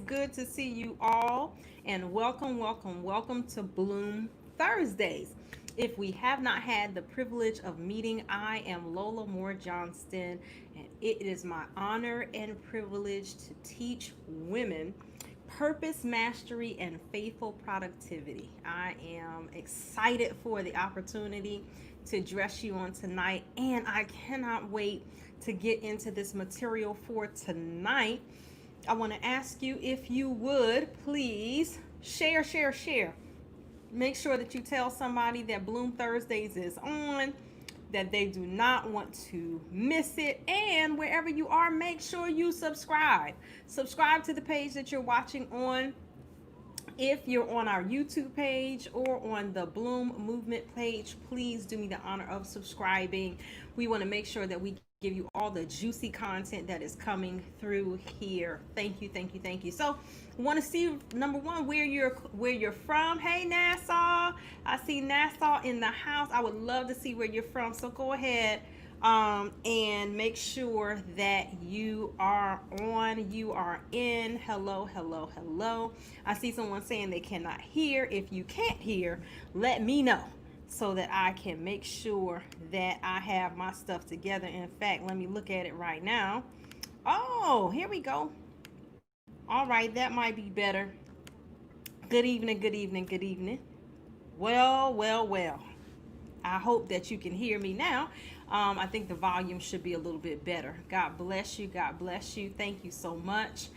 Good to see you all, and welcome to Bloom Thursdays. If we have not had the privilege of meeting, I am Lola Moore Johnston, and it is my honor and privilege to teach women purpose, mastery, and faithful productivity. I am excited for the opportunity to address you on tonight, and I cannot wait to get into this material for tonight. I want to ask you if you would please share. Make sure that you tell somebody that Bloom Thursdays is on, that they do not want to miss it. And wherever you are, make sure you subscribe. Subscribe to the page that you're watching on. If you're on our YouTube page or on the Bloom Movement page, please do me the honor of subscribing. We want to make sure that we give you all the juicy content that is coming through here. Thank you. So, want to see, number one, where you're from. Hey, Nassau, I see Nassau in the house. I would love to see where you're from. So go ahead and make sure that you are on, you are in. Hello. I see someone saying they cannot hear. If you can't hear, let me know so that I can make sure that I have my stuff together. In fact, let me look at it right now. Oh, here we go. All right, that might be better. Good evening. Well. I hope that you can hear me now. I think the volume should be a little bit better. God bless you. Thank you so much.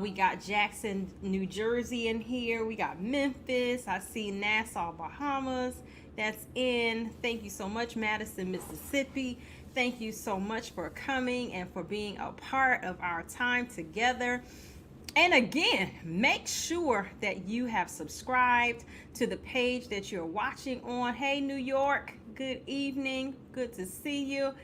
We got Jackson, New Jersey in here. We got Memphis. I see Nassau, Bahamas. That's in. Thank you so much. Madison, Mississippi. Thank you so much for coming and for being a part of our time together. And again, make sure that you have subscribed to the page that you're watching on. Hey, New York, good evening. Good to see you.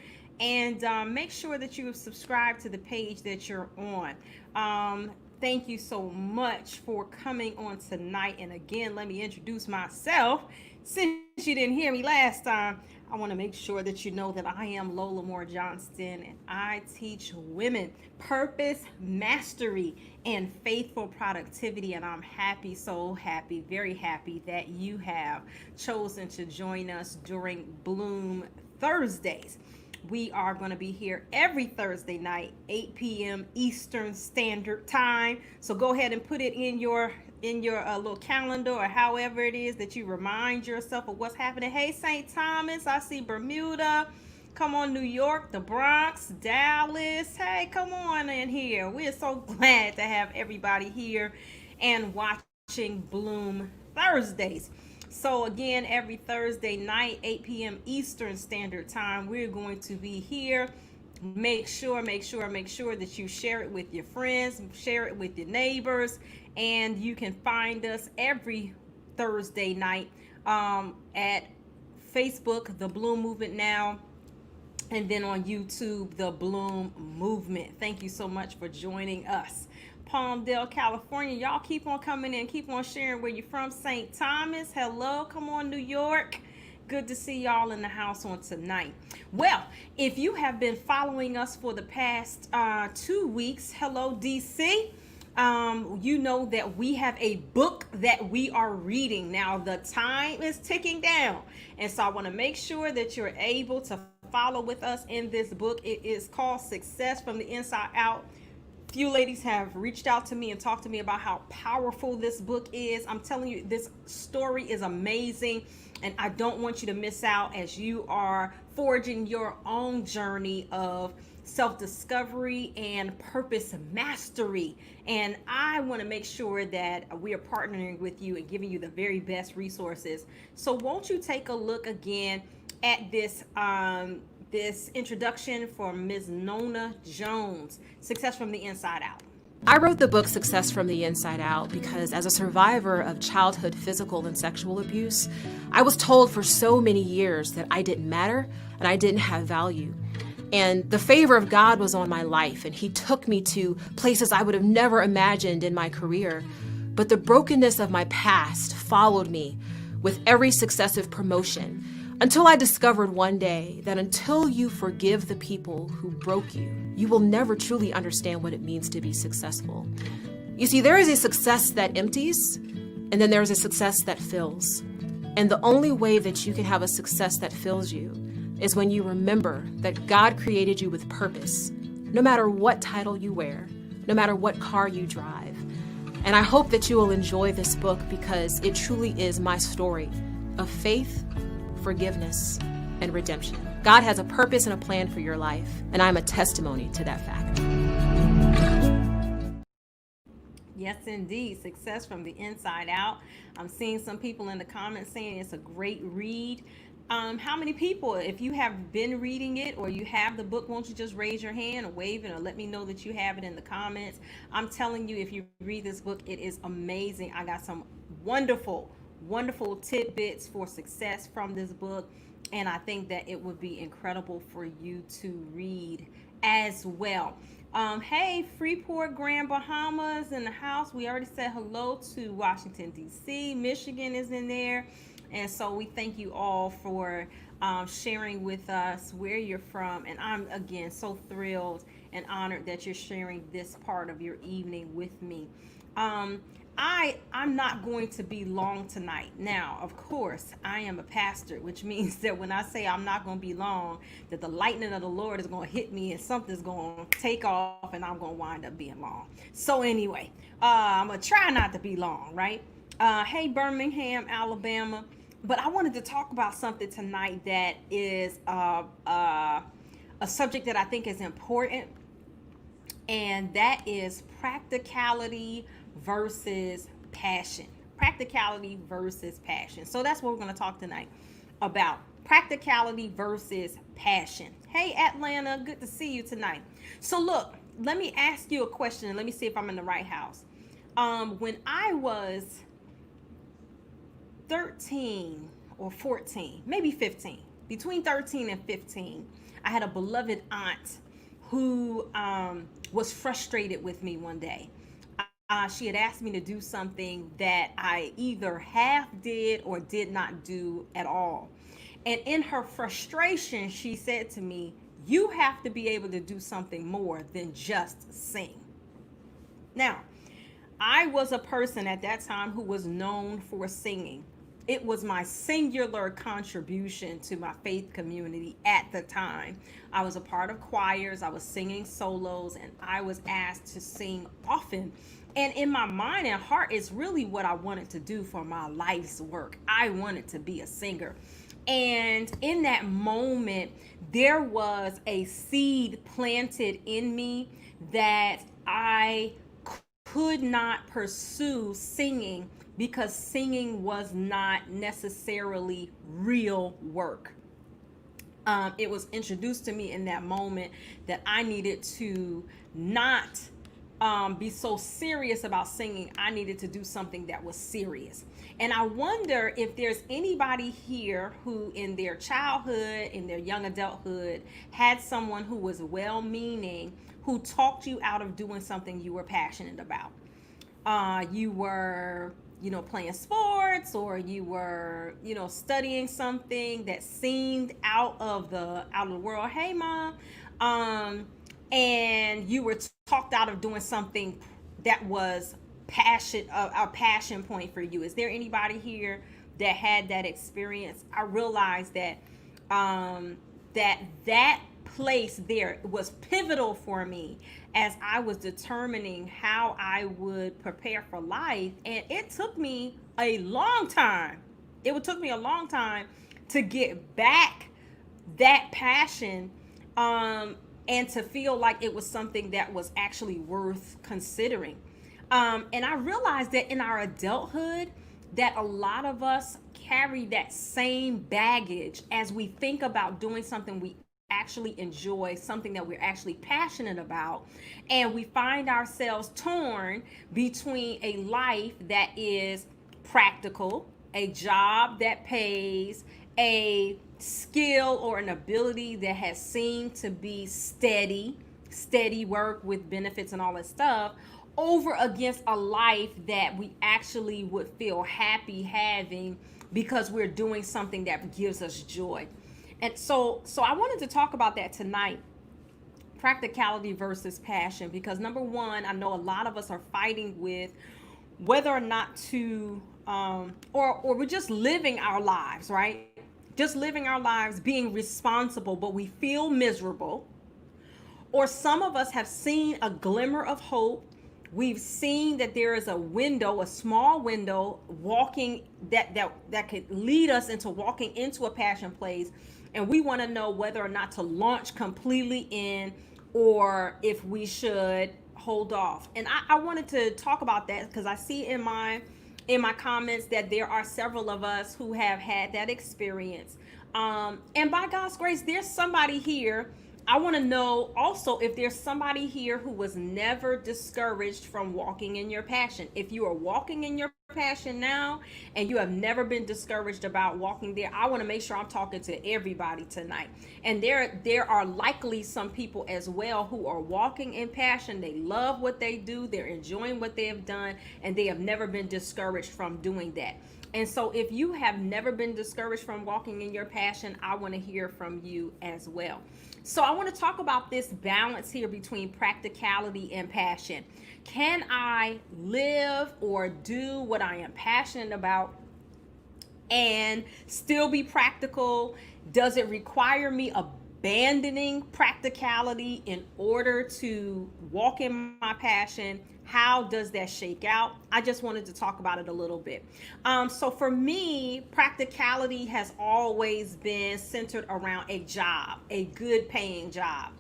And make sure that you have subscribed to the page that you're on. Thank you so much for coming on tonight. And again, let me introduce myself. Since you didn't hear me last time, I want to make sure that you know that I am Lola Moore Johnston, and I teach women purpose, mastery, and faithful productivity. And I'm happy, so happy, very happy that you have chosen to join us during Bloom Thursdays. We are going to be here every Thursday night, 8 p.m. Eastern Standard Time. So go ahead and put it in your little calendar, or however it is that you remind yourself of what's happening. Hey, St. Thomas, I see Bermuda. Come on, New York, the Bronx, Dallas. Hey, come on in here. We're so glad to have everybody here and watching Bloom Thursdays. So again, every Thursday night, 8 p.m. Eastern Standard Time, we're going to be here. Make sure that you share it with your friends, share it with your neighbors, and you can find us every Thursday night at Facebook, The Bloom Movement Now, and then on YouTube, The Bloom Movement. Thank you so much for joining us. Palmdale, California, y'all keep on coming in, keep on sharing where you're from. St. Thomas, hello, come on, New York. Good to see y'all in the house on tonight. Well, if you have been following us for the past 2 weeks, hello, DC. You know that we have a book that we are reading. Now, the time is ticking down, and so I want to make sure that you're able to follow with us in this book. It is called Success from the Inside Out. Few ladies have reached out to me and talked to me about how powerful this book is. I'm telling you, this story is amazing, and I don't want you to miss out as you are forging your own journey of self-discovery and purpose mastery. And I want to make sure that we are partnering with you and giving you the very best resources. So won't you take a look again at this this introduction for Ms. Nona Jones, Success from the Inside Out. I wrote the book Success from the Inside Out because as a survivor of childhood physical and sexual abuse, I was told for so many years that I didn't matter and I didn't have value. And the favor of God was on my life, and He took me to places I would have never imagined in my career. But the brokenness of my past followed me with every successive promotion, until I discovered one day that until you forgive the people who broke you, you will never truly understand what it means to be successful. You see, there is a success that empties, and then there's a success that fills. And the only way that you can have a success that fills you is when you remember that God created you with purpose, no matter what title you wear, no matter what car you drive. And I hope that you will enjoy this book because it truly is my story of faith, forgiveness, and redemption. God has a purpose and a plan for your life, and I'm a testimony to that fact. Yes, indeed. Success from the inside out. I'm seeing some people in the comments saying it's a great read. How many people, if you have been reading it or you have the book, won't you just raise your hand or wave it or let me know that you have it in the comments? I'm telling you, if you read this book, it is amazing. I got some wonderful tidbits for success from this book, and I think that it would be incredible for you to read as well. Hey, Freeport, Grand Bahamas in the house. We already said hello to Washington, D.C. Michigan is in there. And so we thank you all for sharing with us where you're from. And I'm, again, so thrilled and honored that you're sharing this part of your evening with me. I'm not going to be long tonight. Now, of course, I am a pastor, which means that when I say I'm not going to be long, that the lightning of the Lord is going to hit me and something's going to take off and I'm going to wind up being long. So anyway, I'm going to try not to be long, right? Hey, Birmingham, Alabama. But I wanted to talk about something tonight that is a subject that I think is important, and that is practicality versus passion. Practicality versus passion. So that's what we're going to talk tonight about. Practicality versus passion. Hey, Atlanta, good to see you tonight. So look, let me ask you a question and let me see if I'm in the right house. When I was 13 or 14, maybe 15, between 13 and 15, I had a beloved aunt who was frustrated with me one day. She had asked me to do something that I either half did or did not do at all. And in her frustration, she said to me, "You have to be able to do something more than just sing." Now, I was a person at that time who was known for singing. It was my singular contribution to my faith community at the time. I was a part of choirs, I was singing solos, and I was asked to sing often. And in my mind and heart, it's really what I wanted to do for my life's work. I wanted to be a singer. And in that moment, there was a seed planted in me that I could not pursue singing because singing was not necessarily real work. It was introduced to me in that moment that I needed to not be so serious about singing. I needed to do something that was serious. And I wonder if there's anybody here who in their childhood, in their young adulthood, had someone who was well-meaning, who talked you out of doing something you were passionate about. You were, playing sports, or you were, studying something that seemed out of the world. Hey, Mom. And you were talked out of doing something that was a passion point for you. Is there anybody here that had that experience? I realized that that place there was pivotal for me as I was determining how I would prepare for life. And it took me a long time. To get back that passion, and to feel like it was something that was actually worth considering. And I realized that in our adulthood, that a lot of us carry that same baggage as we think about doing something we actually enjoy, something that we're actually passionate about, and we find ourselves torn between a life that is practical, a job that pays, a skill or an ability that has seemed to be steady work with benefits and all that stuff, over against a life that we actually would feel happy having because we're doing something that gives us joy. And so I wanted to talk about that tonight. practicality versus passion, because number one, I know a lot of us are fighting with whether or not to or we're just living our lives, right? Just living our lives, being responsible, but we feel miserable. Or some of us have seen a glimmer of hope. We've seen that there is a window, a small window, walking that could lead us into walking into a passion place, and we want to know whether or not to launch completely in, or if we should hold off. And I wanted to talk about that because I see in my comments that there are several of us who have had that experience. And by God's grace, there's somebody here. I want to know also if there's somebody here who was never discouraged from walking in your passion. If you are walking in your passion now and you have never been discouraged about walking there, I want to make sure I'm talking to everybody tonight. And there are likely some people as well who are walking in passion. They love what they do, they're enjoying what they have done, and they have never been discouraged from doing that. And so if you have never been discouraged from walking in your passion, I want to hear from you as well. So I want to talk about this balance here between practicality and passion. Can I live or do what I am passionate about and still be practical? Does it require me abandoning practicality in order to walk in my passion? How does that shake out? I just wanted to talk about it a little bit. So for me, practicality has always been centered around a job, a good paying job.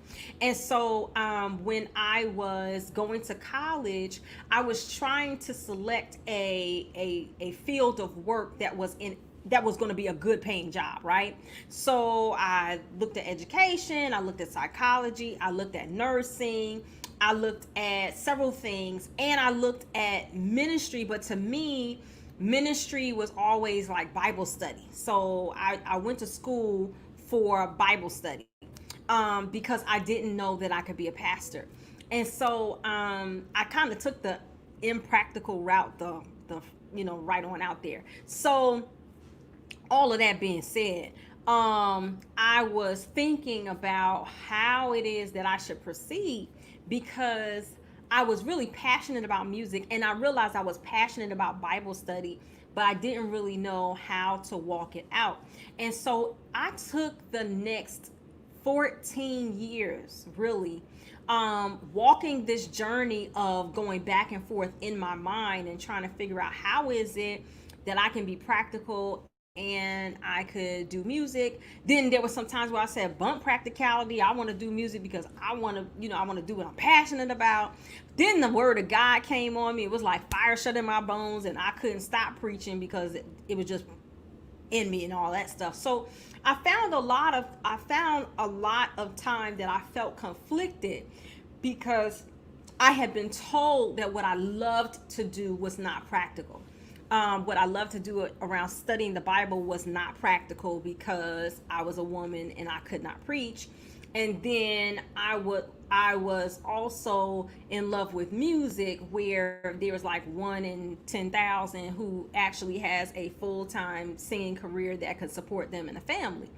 And so when I was going to college, I was trying to select a field of work that was going to be a good paying job, right? So I looked at education, I looked at psychology, I looked at nursing, I looked at several things, and I looked at ministry. But to me, ministry was always like Bible study. So I went to school for Bible study because I didn't know that I could be a pastor. And so I kind of took the impractical route, the right on out there. So all of that being said, I was thinking about how it is that I should proceed, because I was really passionate about music, and I realized I was passionate about Bible study, but I didn't really know how to walk it out. And so I took the next 14 years really walking this journey of going back and forth in my mind and trying to figure out how is it that I can be practical and I could do music. Then there was some times where I said bump practicality. I want to do music because I want to do what I'm passionate about. Then the word of God came on me. It was like fire shut in my bones, and I couldn't stop preaching because it was just in me and all that stuff. So I found a lot of time that I felt conflicted because I had been told that what I loved to do was not practical. What I love to do around studying the Bible was not practical because I was a woman and I could not preach. And then I was also in love with music, where there was like 1 in 10,000 who actually has a full-time singing career that could support them and a family.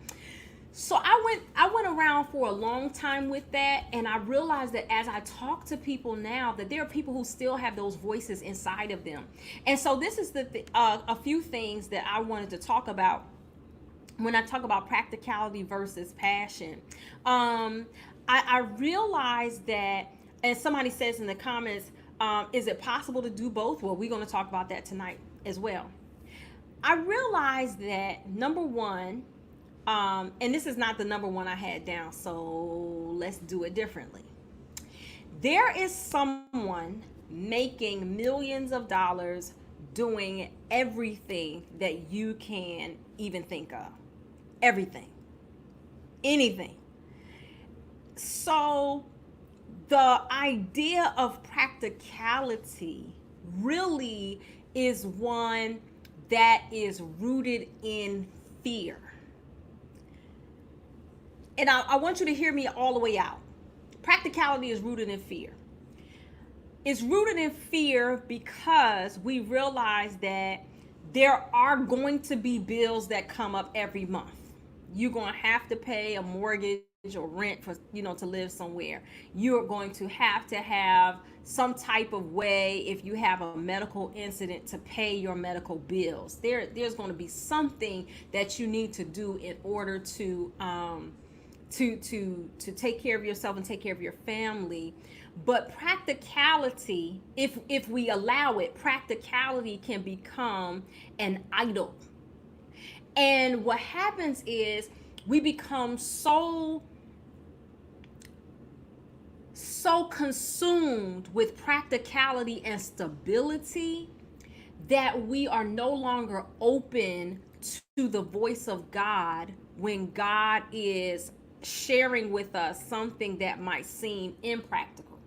So I went around for a long time with that, and I realized that as I talk to people now, that there are people who still have those voices inside of them. And so this is a few things that I wanted to talk about when I talk about practicality versus passion. I realized that, and somebody says in the comments, is it possible to do both? Well, we're going to talk about that tonight as well. I realized that number one, and this is not the number one I had down, so let's do it differently. There is someone making millions of dollars doing everything that you can even think of. Everything. Anything. So the idea of practicality really is one that is rooted in fear. And I want you to hear me all the way out. Practicality is rooted in fear. It's rooted in fear because we realize that there are going to be bills that come up every month. You're going to have to pay a mortgage. or rent for, to live somewhere. You're going to have some type of way, if you have a medical incident, to pay your medical bills. There's going to be something that you need to do in order to take care of yourself and take care of your family. But practicality, if we allow it, practicality can become an idol. And what happens is we become so consumed with practicality and stability that we are no longer open to the voice of God when God is sharing with us something that might seem impractical.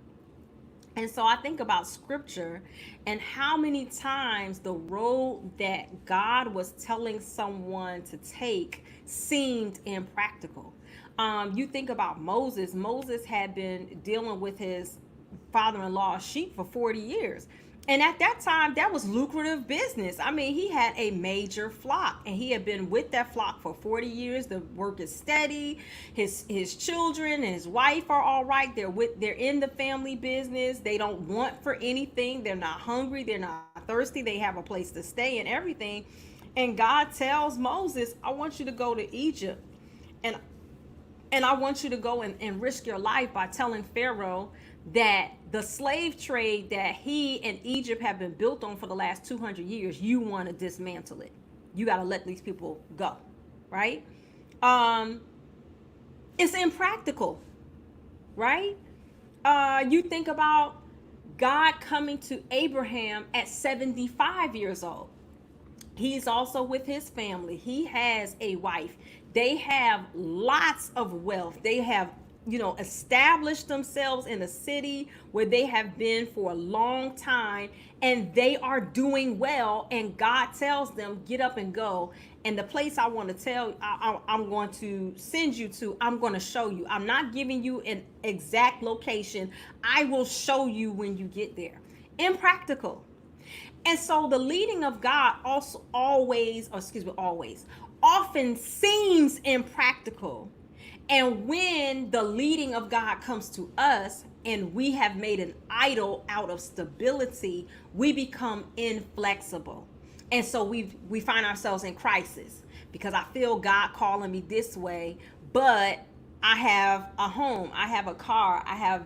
And so I think about scripture and how many times the road that God was telling someone to take seemed impractical. You think about Moses. Moses had been dealing with his father-in-law's sheep for 40 years. And at that time, that was lucrative business. I mean, he had a major flock, and he had been with that flock for 40 years. The work is steady. His children and his wife are all right. They're in the family business. They don't want for anything. They're not hungry. They're not thirsty. They have a place to stay and everything. And God tells Moses, I want you to go to Egypt. And I want you to go and risk your life by telling Pharaoh that the slave trade that he and Egypt have been built on for the last 200 years, you want to dismantle it. You got to let these people go, right? It's impractical, right? You think about God coming to Abraham at 75 years old. He's also with his family. He has a wife. They have lots of wealth. They have, established themselves in a city where they have been for a long time, and they are doing well. And God tells them, get up and go. And the place I'm going to send you to, I'm going to show you. I'm not giving you an exact location. I will show you when you get there. Impractical. And so the leading of God often seems impractical. And when the leading of God comes to us and we have made an idol out of stability, we become inflexible. And so we find ourselves in crisis, because I feel God calling me this way, but I have a home, I have a car, I have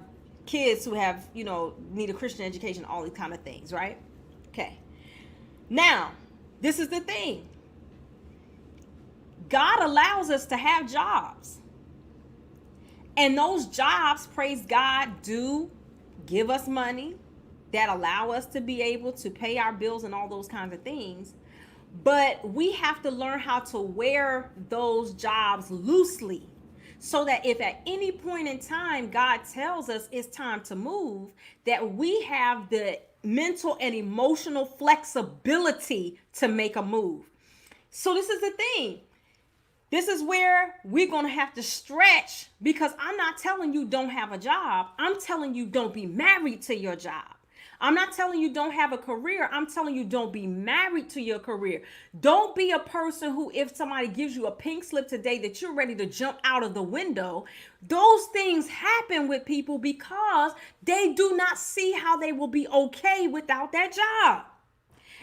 kids who have, need a Christian education, all these kind of things, right? Okay. Now, this is the thing. God allows us to have jobs. And those jobs, praise God, do give us money that allow us to be able to pay our bills and all those kinds of things. But we have to learn how to wear those jobs loosely, so that if at any point in time God tells us it's time to move, that we have the mental and emotional flexibility to make a move. So this is the thing. This is where we're going to have to stretch, because I'm not telling you don't have a job. I'm telling you don't be married to your job. I'm not telling you don't have a career. I'm telling you don't be married to your career. Don't be a person who, if somebody gives you a pink slip today, that you're ready to jump out of the window. Those things happen with people because they do not see how they will be okay without that job.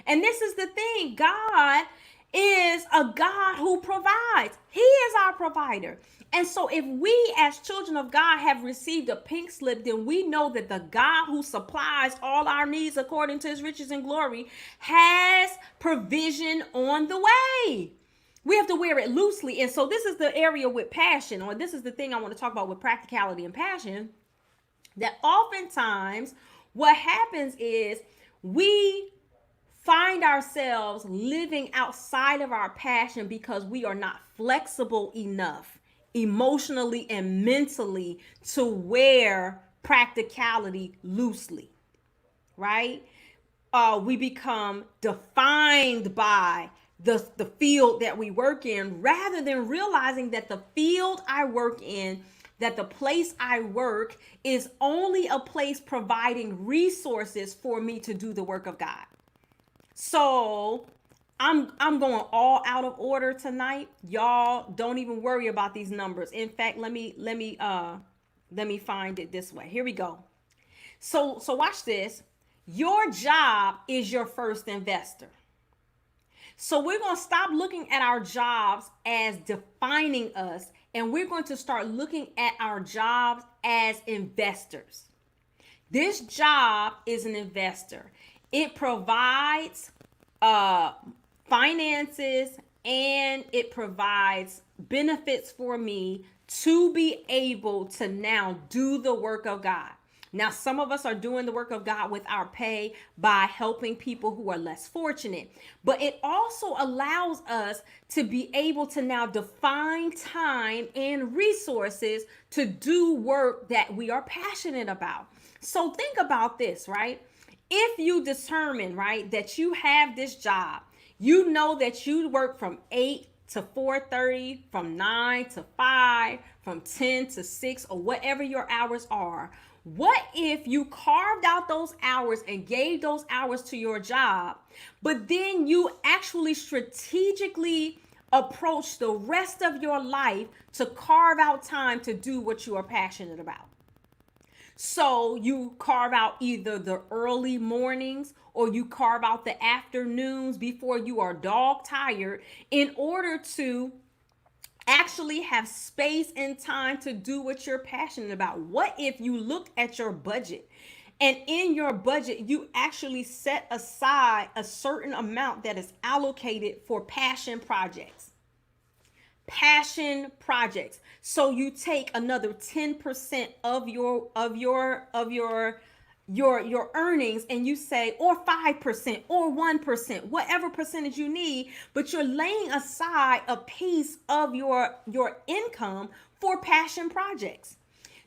And this is the thing. God is a God who provides. He is our provider. And so if we as children of God have received a pink slip, then we know that the God who supplies all our needs according to his riches and glory has provision on the way. We have to wear it loosely. And so this is the area with passion, or this is the thing I want to talk about with practicality and passion, that oftentimes what happens is we find ourselves living outside of our passion because we are not flexible enough emotionally and mentally to wear practicality loosely, right? We become defined by the field that we work in, rather than realizing that the field I work in, that the place I work is only a place providing resources for me to do the work of God. So I'm going all out of order tonight. Y'all don't even worry about these numbers. In fact, let me find it this way. Here we go. So watch this. Your job is your first investor. So we're going to stop looking at our jobs as defining us, and we're going to start looking at our jobs as investors. This job is an investor. It provides finances, and it provides benefits for me to be able to now do the work of God. Now, some of us are doing the work of God with our pay by helping people who are less fortunate, but it also allows us to be able to now define time and resources to do work that we are passionate about. So think about this, right? If you determine, right, that you have this job, you know that you work from 8 to 4:30, from 9 to 5, from 10 to 6, or whatever your hours are. What if you carved out those hours and gave those hours to your job, but then you actually strategically approach the rest of your life to carve out time to do what you are passionate about? So you carve out either the early mornings or you carve out the afternoons before you are dog tired in order to actually have space and time to do what you're passionate about. What if you looked at your budget, and in your budget you actually set aside a certain amount that is allocated for passion projects? So you take another 10% of your earnings, and you say, or 5% or 1%, whatever percentage you need, but you're laying aside a piece of your income for passion projects.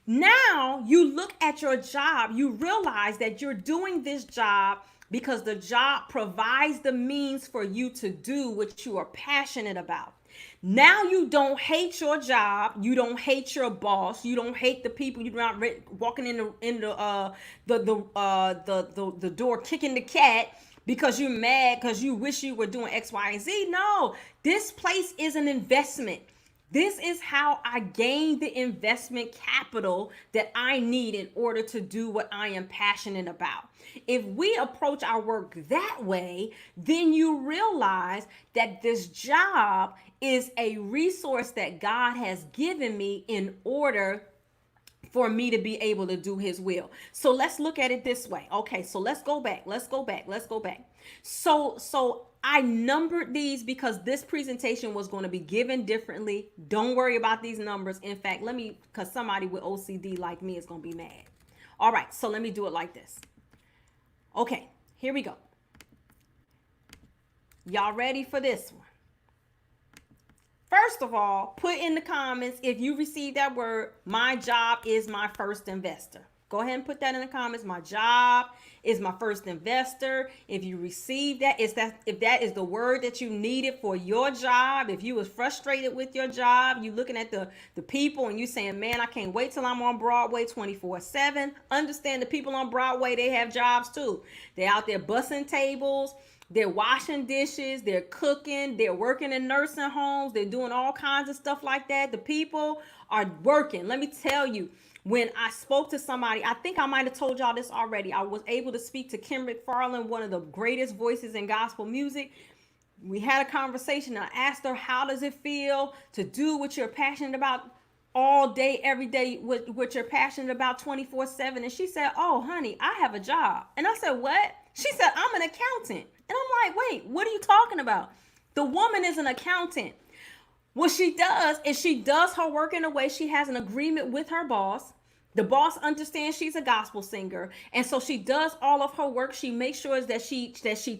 Now you look at your job, you realize that you're doing this job because the job provides the means for you to do what you are passionate about. Now you don't hate your job, you don't hate your boss, you don't hate the people, you're not walking in the door kicking the cat because you're mad because you wish you were doing X, Y, and Z. No, this place is an investment. This is how I gain the investment capital that I need in order to do what I am passionate about. If we approach our work that way, then you realize that this job is a resource that God has given me in order for me to be able to do his will. So let's look at it this way. Okay, so let's go back. So I numbered these because this presentation was going to be given differently. Don't worry about these numbers. In fact, because somebody with OCD like me is going to be mad. All right, so let me do it like this. Okay, here we go. Y'all ready for this one? First of all, put in the comments if you received that word, my job is my first investor. Go ahead and put that in the comments. My job is my first investor. If you received that, if that is the word that you needed for your job, if you was frustrated with your job, you looking at the people and you saying, man, I can't wait till I'm on Broadway 24/7. Understand the people on Broadway, they have jobs too. They're out there bussing tables. They're washing dishes, they're cooking, they're working in nursing homes, they're doing all kinds of stuff like that. The people are working. Let me tell you, when I spoke to somebody, I think I might have told y'all this already. I was able to speak to Kim McFarland, one of the greatest voices in gospel music. We had a conversation. I asked her, how does it feel to do what you're passionate about all day, every day, what you're passionate about 24/7? And she said, oh, honey, I have a job. And I said, what? She said, I'm an accountant. And I'm like, wait, what are you talking about? The woman is an accountant. What she does is she does her work in a way she has an agreement with her boss. The boss understands she's a gospel singer. And so she does all of her work. She makes sure that she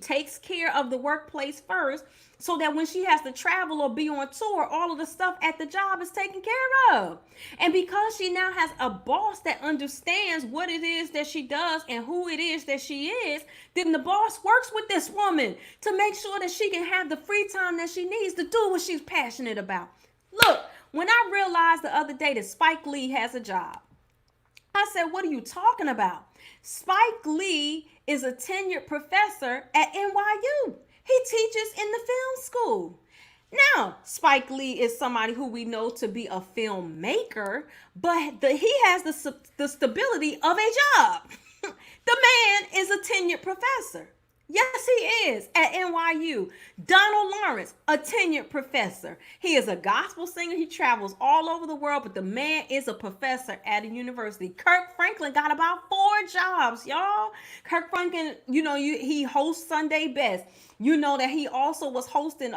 takes care of the workplace first, so that when she has to travel or be on tour, all of the stuff at the job is taken care of. And because she now has a boss that understands what it is that she does and who it is that she is, then the boss works with this woman to make sure that she can have the free time that she needs to do what she's passionate about. Look, when I realized the other day that Spike Lee has a job, I said, what are you talking about? Spike Lee is a tenured professor at NYU. He teaches in the film school. Now, Spike Lee is somebody who we know to be a filmmaker, but he has the stability of a job. The man is a tenured professor. Yes, he is at NYU. Donald Lawrence, a tenured professor. He is a gospel singer. He travels all over the world, but the man is a professor at a university. Kirk Franklin got about 4 jobs, y'all. Kirk Franklin, he hosts Sunday Best. You know that he also was hosting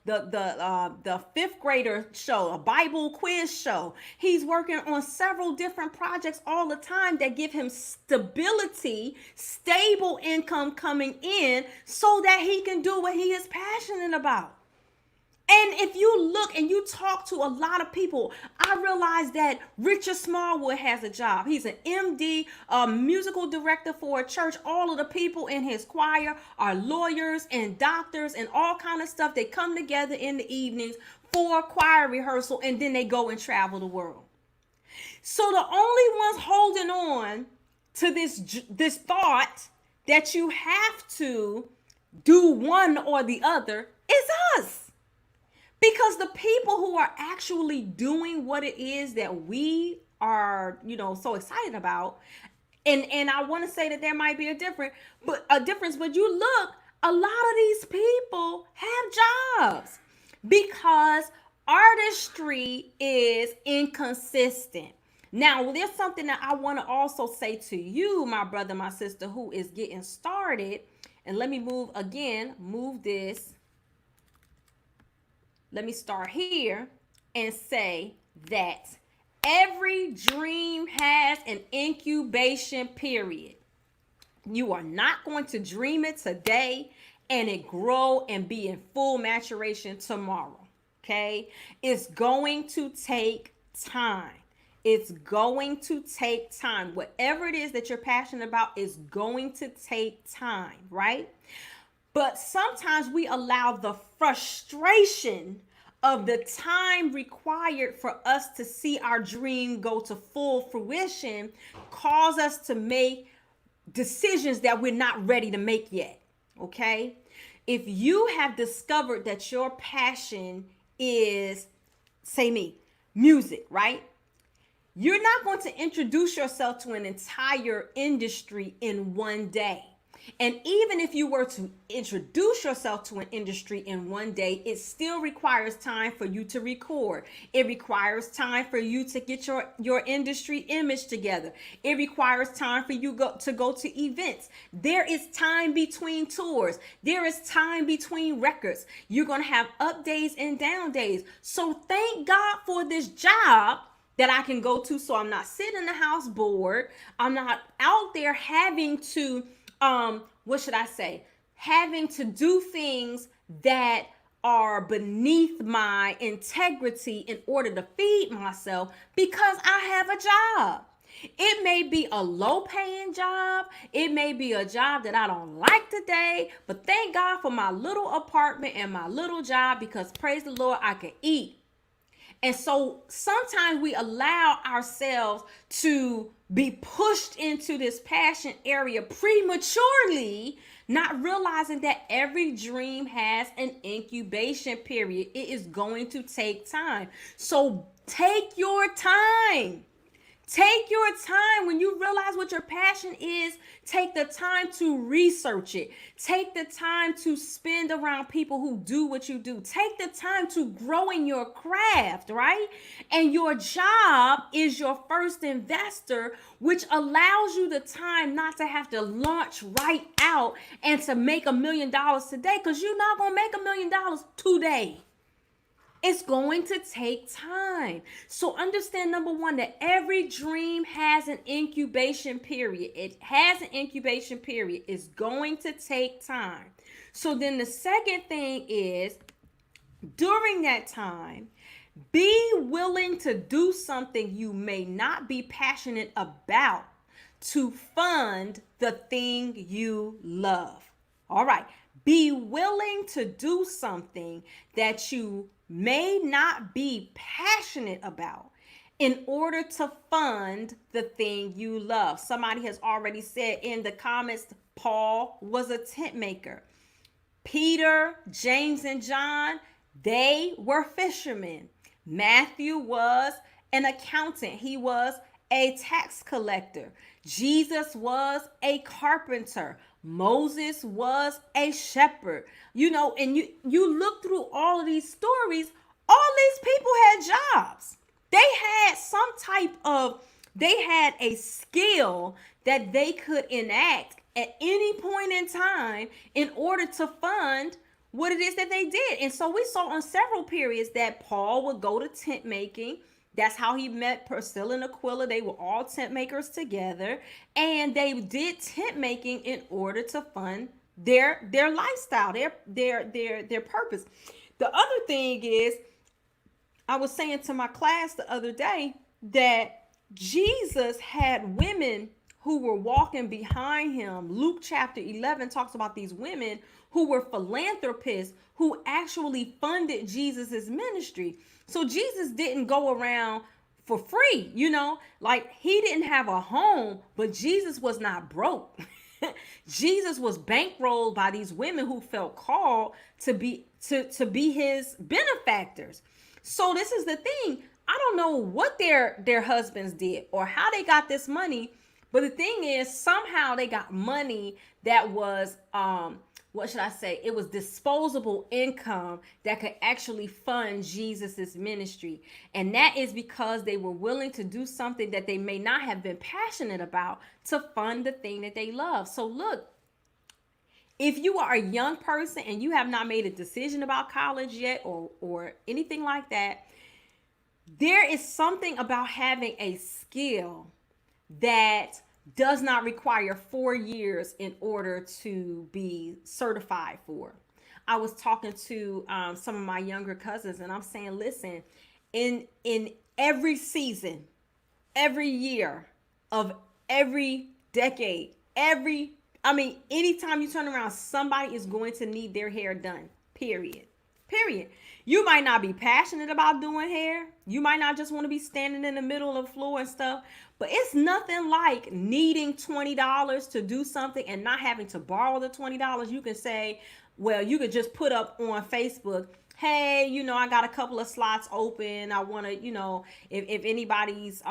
the fifth grader show, a Bible quiz show. He's working on several different projects all the time that give him stability, stable income coming in so that he can do what he is passionate about. And if you look and you talk to a lot of people, I realize that Richard Smallwood has a job. He's an MD, a musical director for a church. All of the people in his choir are lawyers and doctors and all kind of stuff. They come together in the evenings for choir rehearsal, and then they go and travel the world. So the only ones holding on to this thought that you have to do one or the other is us. Because the people who are actually doing what it is that we are, so excited about, and I want to say that there might be a difference, but you look, a lot of these people have jobs because artistry is inconsistent. Now, there's something that I want to also say to you, my brother, my sister, who is getting started. And let me move this. Let me start here and say that every dream has an incubation period. You are not going to dream it today and it grow and be in full maturation tomorrow. Okay? It's going to take time. It's going to take time. Whatever it is that you're passionate about is going to take time, right? But sometimes we allow the frustration of the time required for us to see our dream go to full fruition cause us to make decisions that we're not ready to make yet, okay? If you have discovered that your passion is, say me, music, right? You're not going to introduce yourself to an entire industry in one day. And even if you were to introduce yourself to an industry in one day, it still requires time for you to record. It requires time for you to get your industry image together. It requires time for you to go to events. There is time between tours. There is time between records. You're going to have up days and down days. So thank God for this job that I can go to, so I'm not sitting in the house bored. I'm not out there having to having to do things that are beneath my integrity in order to feed myself because I have a job. It may be a low paying job. It may be a job that I don't like today, but thank God for my little apartment and my little job because praise the Lord, I can eat. And so sometimes we allow ourselves to be pushed into this passion area prematurely, not realizing that every dream has an incubation period. It is going to take time. So take your time. Take your time. When you realize what your passion is, take the time to research it. Take the time to spend around people who do what you do. Take the time to grow in your craft, right? And your job is your first investor, which allows you the time not to have to launch right out and to make $1 million today, because you're not going to make $1 million today. It's going to take time. So understand, number one, that every dream has an incubation period. It has an incubation period. It's going to take time. So then the second thing is, during that time, be willing to do something you may not be passionate about to fund the thing you love. All right. Be willing to do something that you may not be passionate about in order to fund the thing you love. Somebody has already said in the comments, Paul was a tent maker. Peter, James, and John, they were fishermen. Matthew was an accountant. He was a tax collector. Jesus was a carpenter. Moses was a shepherd. And you look through all of these stories, all these people had jobs. They had a skill that they could enact at any point in time in order to fund what it is that they did. And so we saw on several periods that Paul would go to tent making. That's how he met Priscilla and Aquila. They were all tent makers together, and they did tent making in order to fund their lifestyle, their purpose. The other thing is, I was saying to my class the other day that Jesus had women who were walking behind him. Luke chapter 11 talks about these women who were philanthropists who actually funded Jesus's ministry. So Jesus didn't go around for free, like he didn't have a home, but Jesus was not broke. Jesus was bankrolled by these women who felt called to be his benefactors. So this is the thing. I don't know what their husbands did or how they got this money, but the thing is, somehow they got money that was what should I say? It was disposable income that could actually fund Jesus's ministry. And that is because they were willing to do something that they may not have been passionate about to fund the thing that they love. So look, if you are a young person and you have not made a decision about college yet or anything like that, there is something about having a skill that does not require 4 years in order to be certified for. I was talking to some of my younger cousins, and I'm saying, listen, in every season, every year of every decade, anytime you turn around, somebody is going to need their hair done, period. You might not be passionate about doing hair. You might not just want to be standing in the middle of the floor and stuff, but it's nothing like needing $20 to do something and not having to borrow the $20. You can say, well, you could just put up on Facebook, hey, I got a couple of slots open. I want to, if anybody's,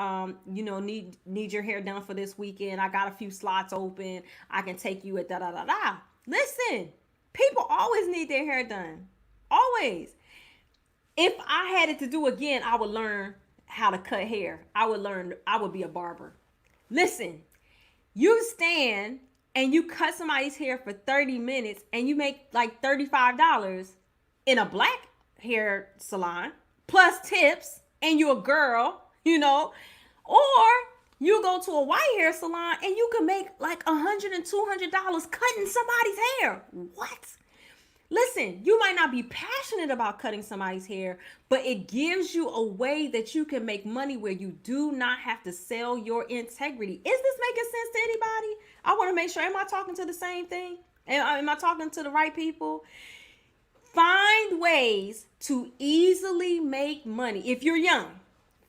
need your hair done for this weekend, I got a few slots open. I can take you at da-da-da-da. Listen, people always need their hair done. Always. If I had it to do again, I would learn how to cut hair. I would be a barber. Listen, you stand and you cut somebody's hair for 30 minutes and you make like $35 in a black hair salon, plus tips, and you're a girl, or you go to a white hair salon and you can make like $100 and $200 cutting somebody's hair. What? Listen, you might not be passionate about cutting somebody's hair, but it gives you a way that you can make money where you do not have to sell your integrity. Is this making sense to anybody? I want to make sure, am I talking to the same thing? Am I talking to the right people? Find ways to easily make money. If you're young,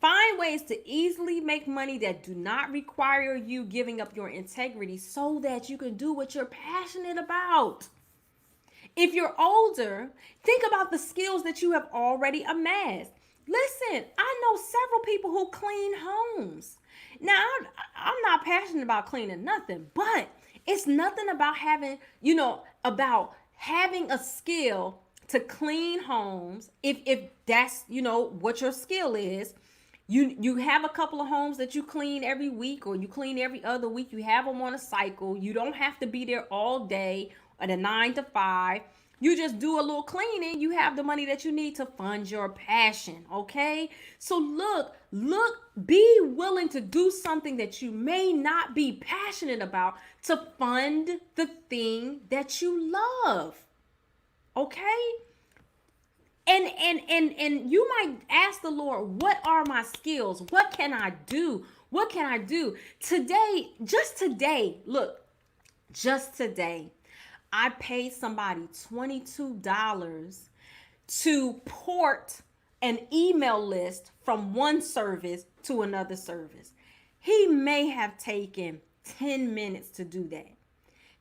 find ways to easily make money that do not require you giving up your integrity so that you can do what you're passionate about. If you're older, think about the skills that you have already amassed. Listen, I know several people who clean homes. Now, I'm not passionate about cleaning nothing, but it's nothing about having a skill to clean homes. If that's, what your skill is, you have a couple of homes that you clean every week or you clean every other week. You have them on a cycle. You don't have to be there all day at a 9 to 5. You just do a little cleaning. You have the money that you need to fund your passion. Okay. So look, be willing to do something that you may not be passionate about to fund the thing that you love. Okay. And you might ask the Lord, what are my skills? What can I do? What can I do today? Just today, I paid somebody $22 to port an email list from one service to another service. He may have taken 10 minutes to do that.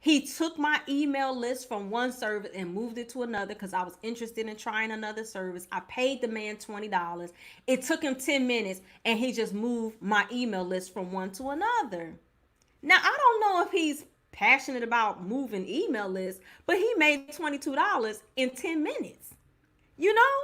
He took my email list from one service and moved it to another because I was interested in trying another service. I paid the man $20. It took him 10 minutes and he just moved my email list from one to another. Now, I don't know if he's passionate about moving email lists, but he made $22 in 10 minutes, you know?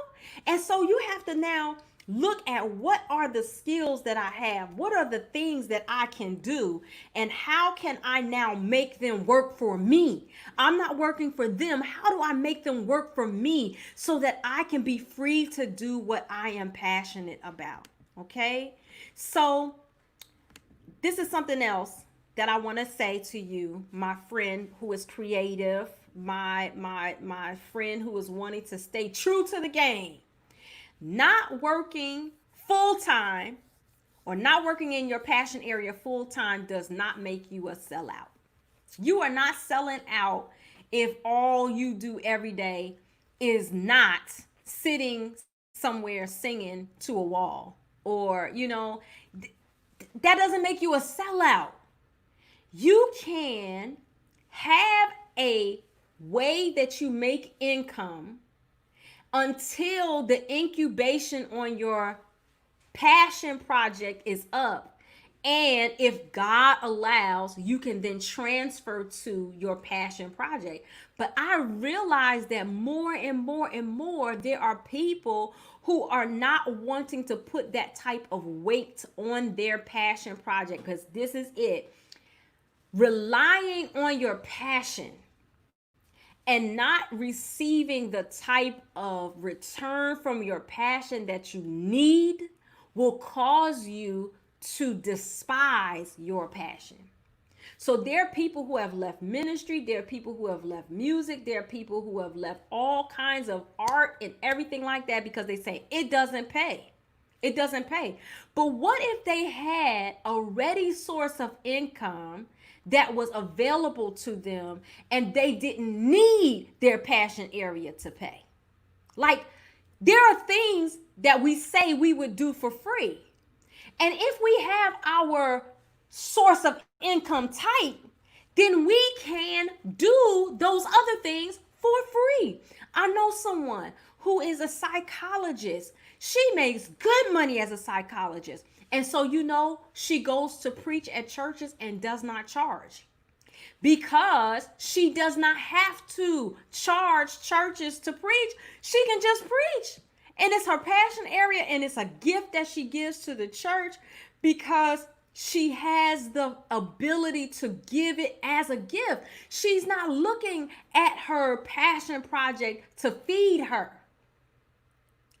And so you have to now look at what are the skills that I have, what are the things that I can do, and how can I now make them work for me? I'm not working for them. How do I make them work for me so that I can be free to do what I am passionate about? Okay, so this is something else that I want to say to you, my friend who is creative, my friend who is wanting to stay true to the game. Not working full-time or not working in your passion area full-time does not make you a sellout. You are not selling out if all you do every day is not sitting somewhere singing to a wall, or, that doesn't make you a sellout. You can have a way that you make income until the incubation on your passion project is up. And if God allows, you can then transfer to your passion project. But I realize that more and more and more, there are people who are not wanting to put that type of weight on their passion project, because this is it. Relying on your passion and not receiving the type of return from your passion that you need will cause you to despise your passion. So there are people who have left ministry, there are people who have left music, there are people who have left all kinds of art and everything like that because they say it doesn't pay. It doesn't pay. But what if they had a ready source of income that was available to them and they didn't need their passion area to pay? Like, there are things that we say we would do for free. And if we have our source of income tight, then we can do those other things for free. I know someone who is a psychologist. She makes good money as a psychologist. And so, she goes to preach at churches and does not charge, because she does not have to charge churches to preach. She can just preach. And it's her passion area, and it's a gift that she gives to the church because she has the ability to give it as a gift. She's not looking at her passion project to feed her.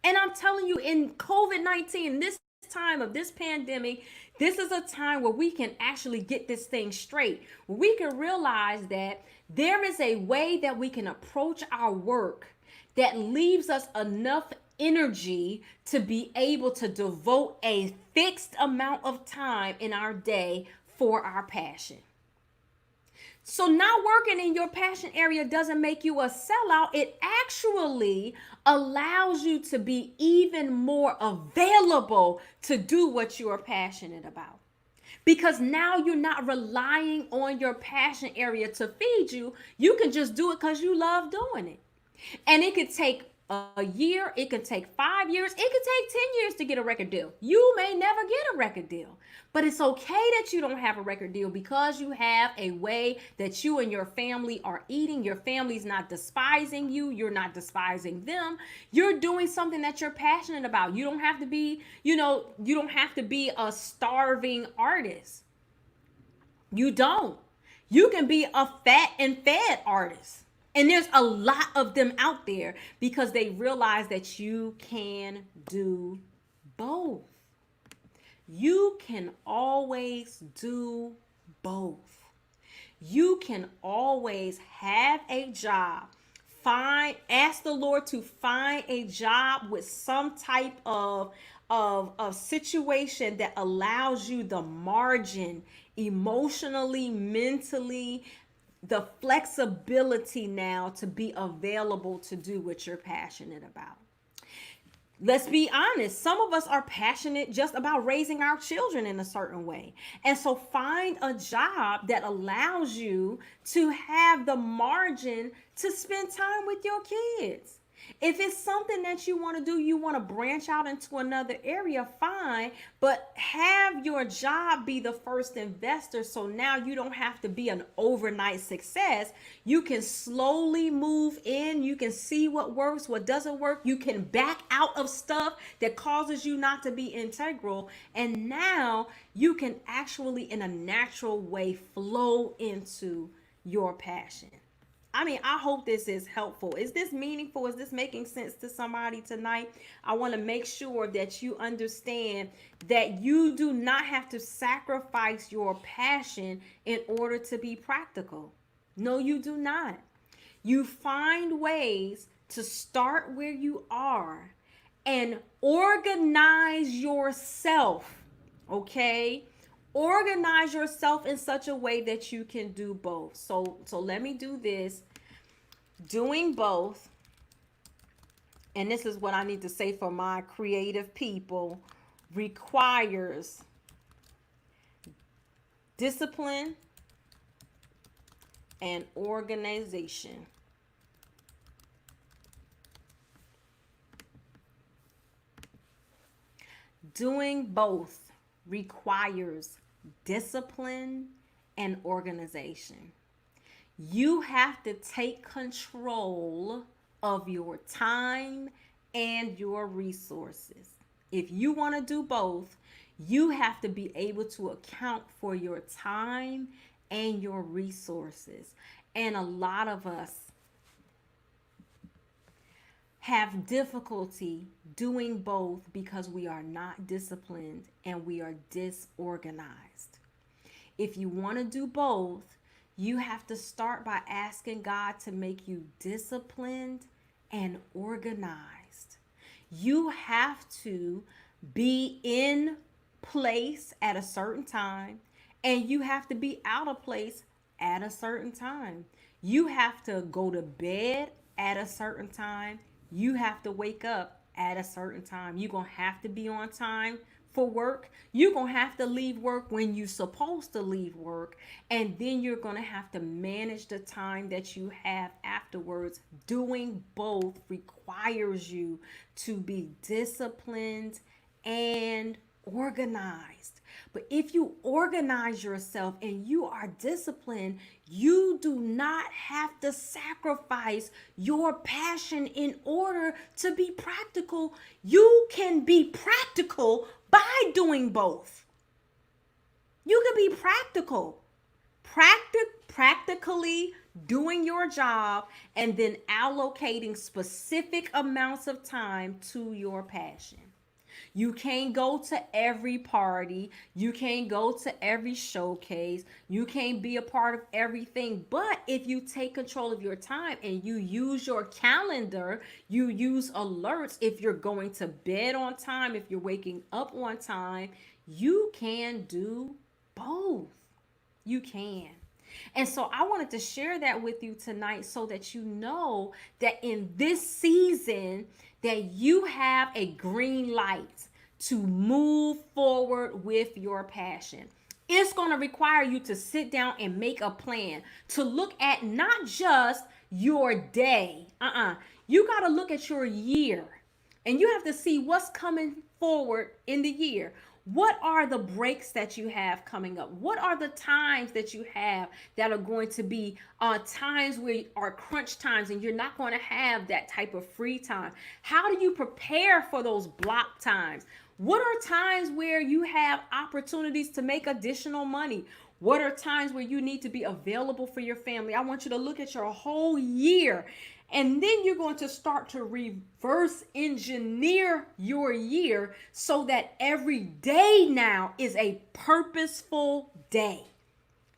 And I'm telling you, in COVID-19, this time of this pandemic, this is a time where we can actually get this thing straight. We can realize that there is a way that we can approach our work that leaves us enough energy to be able to devote a fixed amount of time in our day for our passion. So not working in your passion area doesn't make you a sellout. It actually allows you to be even more available to do what you are passionate about. Because now you're not relying on your passion area to feed you. You can just do it because you love doing it. And it could take a year, it could take 5 years, it could take 10 years to get a record deal. You may never get a record deal, but it's okay that you don't have a record deal because you have a way that you and your family are eating. Your family's not despising you. You're not despising them. You're doing something that you're passionate about. You don't have to be, you don't have to be a starving artist. You don't. You can be a fat and fed artist. And there's a lot of them out there because they realize that you can do both. You can always do both. You can always have a job. Ask the Lord to find a job with some type of situation that allows you the margin emotionally, mentally, the flexibility now to be available to do what you're passionate about. Let's be honest. Some of us are passionate just about raising our children in a certain way. And so find a job that allows you to have the margin to spend time with your kids. If it's something that you want to do, you want to branch out into another area, fine, but have your job be the first investor. So now you don't have to be an overnight success. You can slowly move in. You can see what works, what doesn't work. You can back out of stuff that causes you not to be integral. And now you can actually, in a natural way, flow into your passion. I mean, I hope this is helpful. Is this meaningful? Is this making sense to somebody tonight? I want to make sure that you understand that you do not have to sacrifice your passion in order to be practical. No, you do not. You find ways to start where you are and organize yourself, okay? Organize yourself in such a way that you can do both. So let me do this. Doing both, and this is what I need to say for my creative people, requires discipline and organization. Doing both requires discipline and organization. You have to take control of your time and your resources. If you want to do both, you have to be able to account for your time and your resources. And a lot of us have difficulty doing both because we are not disciplined and we are disorganized. If you want to do both, you have to start by asking God to make you disciplined and organized. You have to be in place at a certain time, and you have to be out of place at a certain time. You have to go to bed at a certain time. You have to wake up at a certain time. You're going to have to be on time for work. You're going to have to leave work when you're supposed to leave work. And then you're going to have to manage the time that you have afterwards. Doing both requires you to be disciplined and organized. But if you organize yourself and you are disciplined, you do not have to sacrifice your passion in order to be practical. You can be practical by doing both. You can be practically doing your job and then allocating specific amounts of time to your passion. You can't go to every party. You can't go to every showcase. You can't be a part of everything. But if you take control of your time and you use your calendar, you use alerts, if you're going to bed on time, if you're waking up on time, you can do both. You can. And so I wanted to share that with you tonight so that you know that in this season that you have a green light to move forward with your passion. It's going to require you to sit down and make a plan, to look at not just your day. You got to look at your year, and you have to see what's coming forward in the year. What are the breaks that you have coming up? What are the times that you have that are going to be times where are crunch times and you're not going to have that type of free time? How do you prepare for those block times? What are times where you have opportunities to make additional money? What are times where you need to be available for your family? I want you to look at your whole year. And then you're going to start to reverse engineer your year so that every day now is a purposeful day.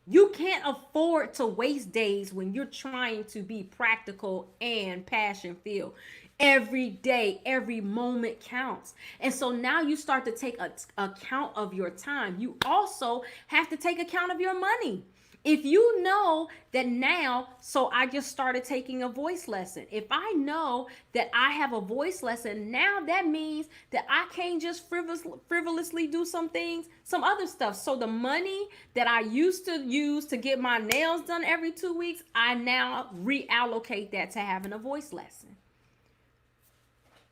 You can't afford to waste days when you're trying to be practical and passion filled. Every day, every moment counts. And so now you start to take account of your time. You also have to take account of your money. If you know that now, so I just started taking a voice lesson. If I know that I have a voice lesson, now that means that I can't just frivolously do some things, some other stuff. So the money that I used to use to get my nails done every 2 weeks, I now reallocate that to having a voice lesson.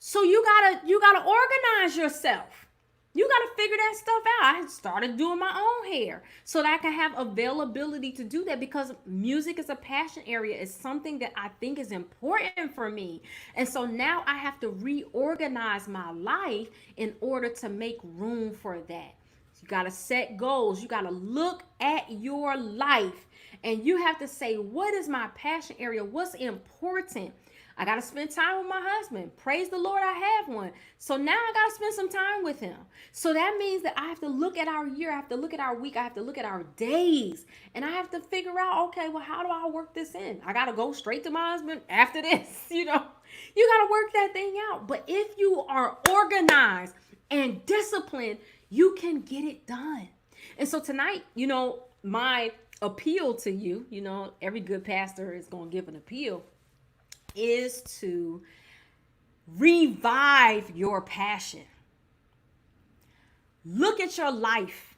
So you gotta organize yourself. You got to figure that stuff out. I started doing my own hair so that I can have availability to do that, because music is a passion area. It's something that I think is important for me. And so now I have to reorganize my life in order to make room for that. You got to set goals. You got to look at your life and you have to say, what is my passion area? What's important? I got to spend time with my husband. Praise the Lord, I have one. So now I got to spend some time with him. So that means that I have to look at our year. I have to look at our week. I have to look at our days. And I have to figure out, okay, well, how do I work this in? I got to go straight to my husband after this. You got to work that thing out. But if you are organized and disciplined, you can get it done. And so tonight, my appeal to you, every good pastor is going to give an appeal, is to revive your passion. Look at your life.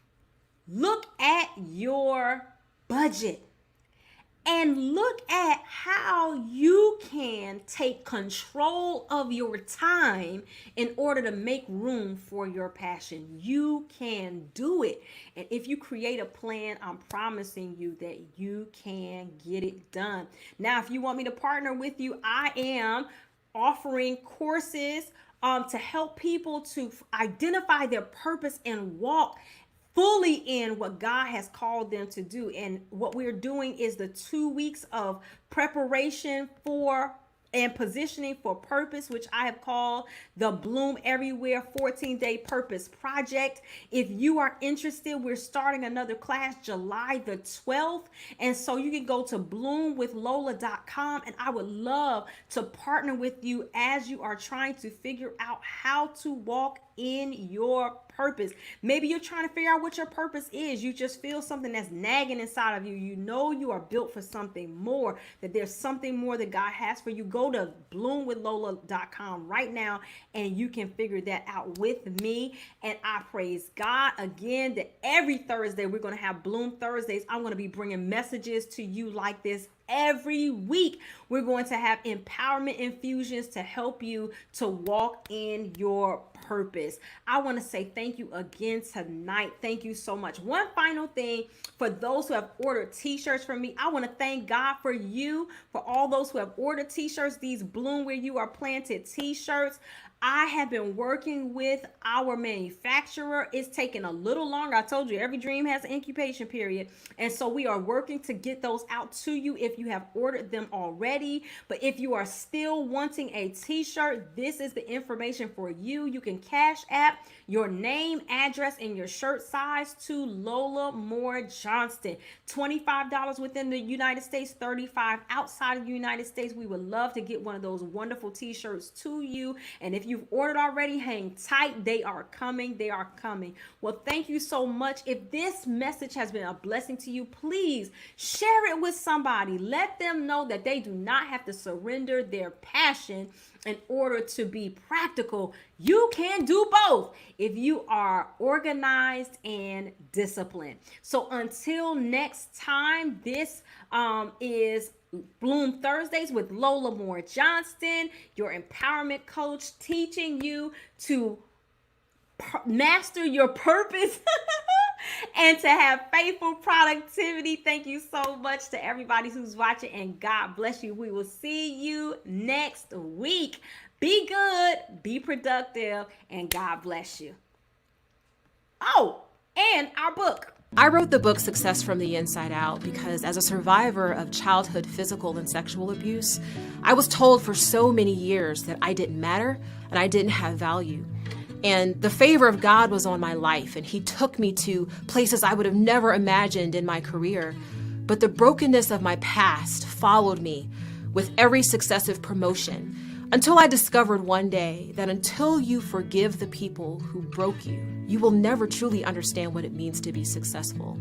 Look at your budget. And look at how you can take control of your time in order to make room for your passion. You can do it. And if you create a plan, I'm promising you that you can get it done. Now, if you want me to partner with you, I am offering courses to help people to identify their purpose and walk fully in what God has called them to do. And what we're doing is the 2 weeks of preparation for and positioning for purpose, which I have called the Bloom Everywhere 14-Day Purpose Project. If you are interested, we're starting another class July the 12th. And so you can go to bloomwithlola.com, and I would love to partner with you as you are trying to figure out how to walk in your purpose. Maybe you're trying to figure out what your purpose is. You just feel something that's nagging inside of you. You know you are built for something more, that there's something more that God has for you. Go to bloomwithlola.com right now and you can figure that out with me. And I praise God again that every Thursday we're going to have Bloom Thursdays. I'm going to be bringing messages to you like this every week. We're going to have empowerment infusions to help you to walk in your purpose. I want to say thank you again tonight. Thank you so much. One final thing, for those who have ordered t-shirts from me, I want to thank God for you, for all those who have ordered t-shirts, these Bloom Where You Are Planted t-shirts. I have been working with our manufacturer. It's taken a little longer. I told you every dream has an incubation period. And so we are working to get those out to you if you have ordered them already. But if you are still wanting a t-shirt, this is the information for you. You can Cash App your name, address, and your shirt size to Lola Moore Johnston. $25 within the United States, $35 outside of the United States. We would love to get one of those wonderful t-shirts to you. And if you've ordered already, hang tight. They are coming. They are coming. Well, thank you so much. If this message has been a blessing to you, please share it with somebody. Let them know that they do not have to surrender their passion in order to be practical. You can do both if you are organized and disciplined. So until next time, this is Bloom Thursdays with Lola Moore Johnston, your empowerment coach, teaching you to master your purpose and to have faithful productivity. Thank you so much to everybody who's watching, and God bless you. We will see you next week. Be good, be productive, and God bless you. Oh, and our book. I wrote the book Success from the Inside Out because as a survivor of childhood physical and sexual abuse, I was told for so many years that I didn't matter and I didn't have value. And the favor of God was on my life, and He took me to places I would have never imagined in my career. But the brokenness of my past followed me with every successive promotion until I discovered one day that until you forgive the people who broke you, you will never truly understand what it means to be successful.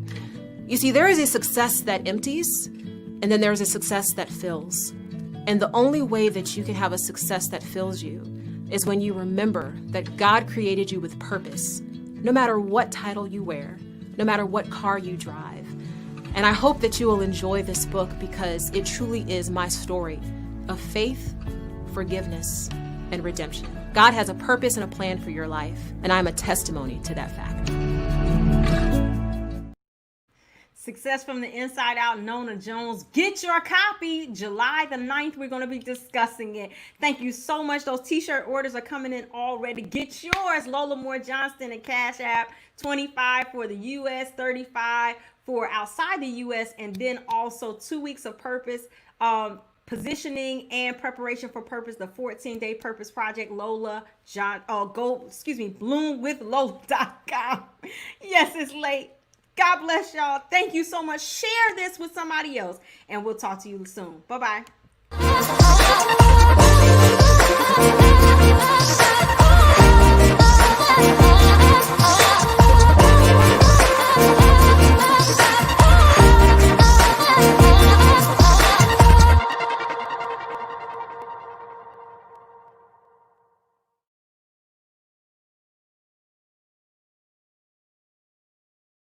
You see, there is a success that empties, and then there's a success that fills. And the only way that you can have a success that fills you is when you remember that God created you with purpose, no matter what title you wear, no matter what car you drive. And I hope that you will enjoy this book because it truly is my story of faith, forgiveness, and redemption. God has a purpose and a plan for your life, and I'm a testimony to that fact. Success from the Inside Out, Nona Jones. Get your copy. July the 9th, we're going to be discussing it. Thank you so much. Those t-shirt orders are coming in already. Get yours. Lola Moore Johnston and Cash App. 25 for the U.S., 35 for outside the U.S., and then also 2 weeks of purpose, positioning and preparation for purpose, the 14-day purpose project. bloomwithlola.com. Yes, it's late. God bless y'all. Thank you so much. Share this with somebody else, and we'll talk to you soon. Bye-bye.